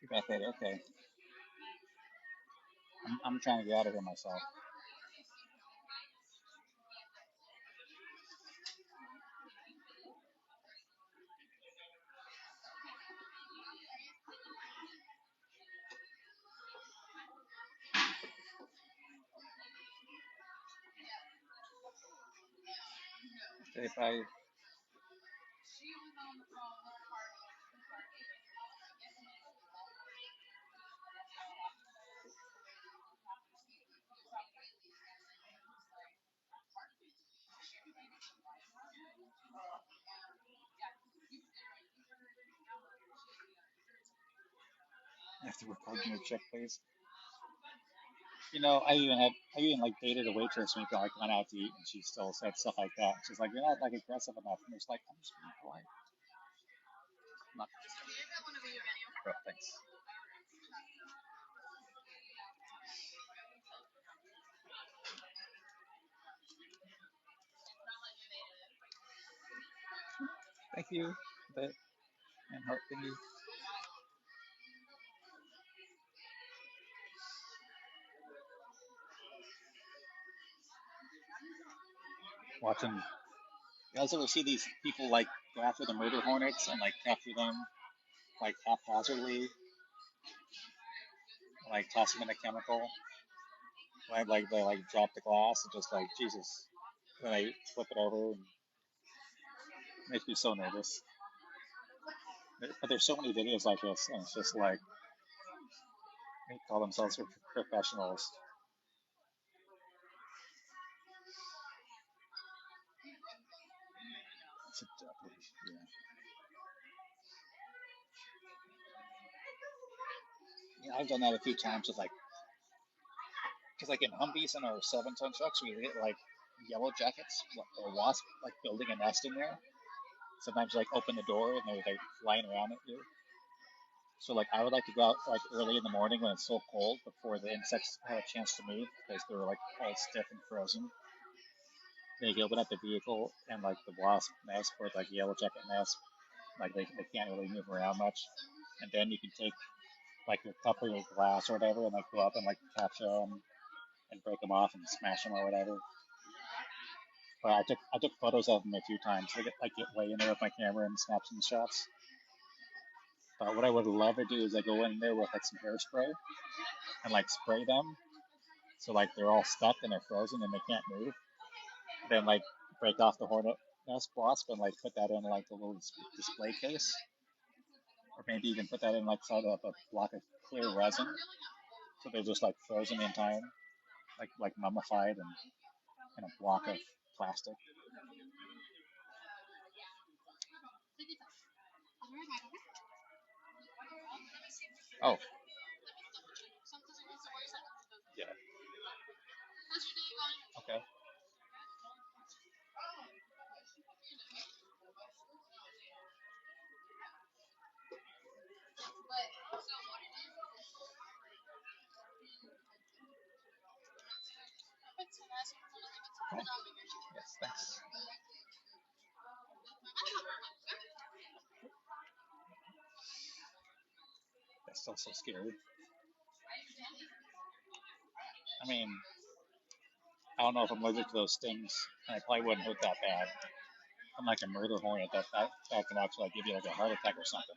S3: You got that? Okay. I'm trying to get out of here myself. If I have to record your check, please. You know, I even like dated a waitress when we like went out to eat, and she still said stuff like that. She's like, "You're not like aggressive enough." And it's like, "I'm just being polite." Not. Oh, thanks. Thank you. Bit and heart thingy. Watching. You guys ever see these people like go after the murder hornets and like capture them like haphazardly, like toss them in a chemical? Like they like drop the glass and just like Jesus. Then I flip it over and it makes me so nervous. But there's so many videos like this, and it's just like they call themselves professionals. It's a yeah. Yeah, I've done that a few times with like, because like in Humvees and our 7-ton trucks, we get like yellow jackets or wasp like building a nest in there. Sometimes like open the door and they're like flying around at you. So like I would like to go out like early in the morning when it's so cold before the insects have a chance to move because they're like all stiff and frozen. Then you can open up the vehicle and like the wasp nest or like yellow jacket nest, like they can't really move around much. And then you can take like your cup or your glass or whatever and like go up and like capture them and break them off and smash them or whatever. But I took photos of them a few times. I get way in there with my camera and snap some shots. But what I would love to do is I go in there with like some hairspray and like spray them so like they're all stuck and they're frozen and they can't move. Then like break off the hornet nest wasp and like put that in like a little display case, or maybe even put that in like side of a block of clear resin, so they're just like frozen in time, like mummified and in a block of plastic. Oh, yeah. Okay. Cool. Yes, thanks. That's still so scary. I mean, I don't know if I'm allergic to those things. I probably wouldn't hurt that bad. I'm like a murder hornet that can actually like, give you like a heart attack or something.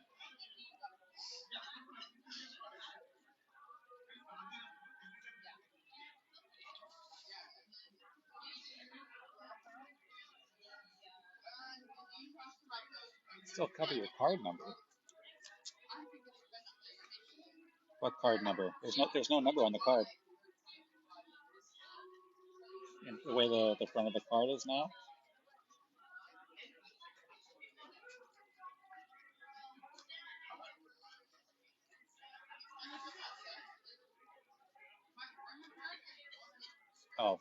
S3: Still cover your card number. What card number? There's no number on the card. And the way the front of the card is now. Oh,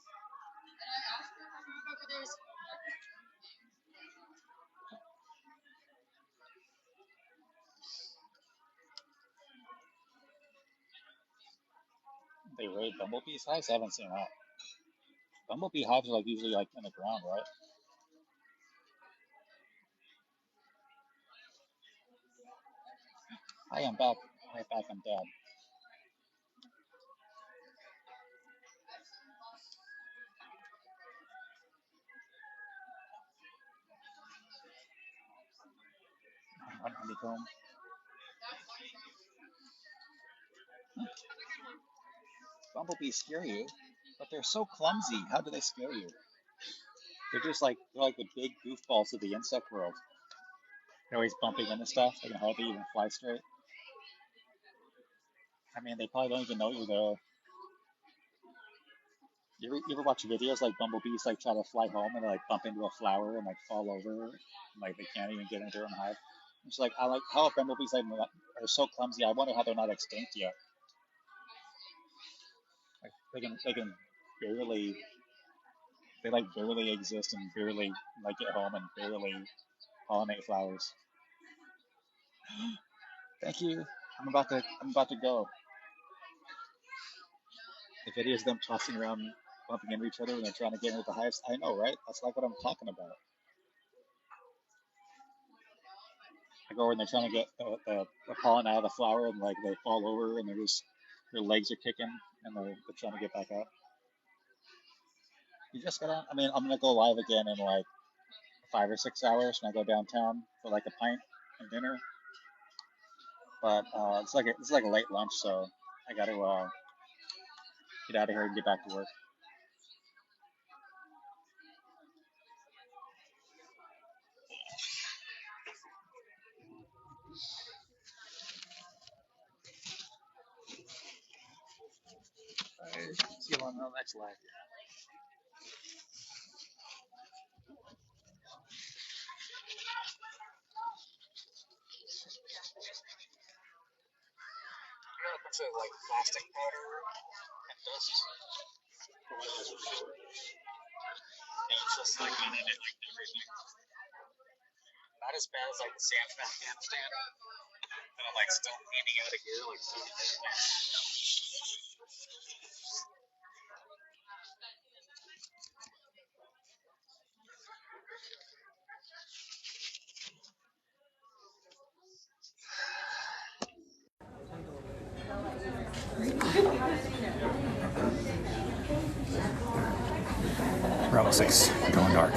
S3: they raid bumblebees hives. I haven't seen that. Bumblebee hives are like usually like in the ground, right? Hi, I'm back. Hi, back. I'm dead. Honeycomb. Bumblebees scare you, but they're so clumsy. How do they scare you? They're like the big goofballs of the insect world. They're always bumping into stuff. They can hardly even fly straight. I mean, they probably don't even know you're there. You ever watch videos like bumblebees like try to fly home and they like bump into a flower and like fall over and like they can't even get into their own hive? It's like I like how bumblebees like are so clumsy. I wonder how they're not extinct yet. Like they can barely they like barely exist and barely like get home and barely pollinate flowers. Thank you. I'm about to go. The videos of them tossing around, bumping into each other when they're trying to get into the hives. I know, right? That's like what I'm talking about. I go when they're trying to get the pollen out of the flower and like they fall over and their legs are kicking and they're trying to get back up. You just gotta. I mean, I'm gonna go live again in like 5 or 6 hours when I go downtown for like a pint and dinner. But it's like a late lunch, so I got to get out of here and get back to work. See you on the next live. A bunch of like plastic powder and dust. And it's just like in it, like everything. Not as bad as like the sand from Afghanistan, but I'm like still cleaning out of here, like food and everything.
S1: Bravo 6, going dark.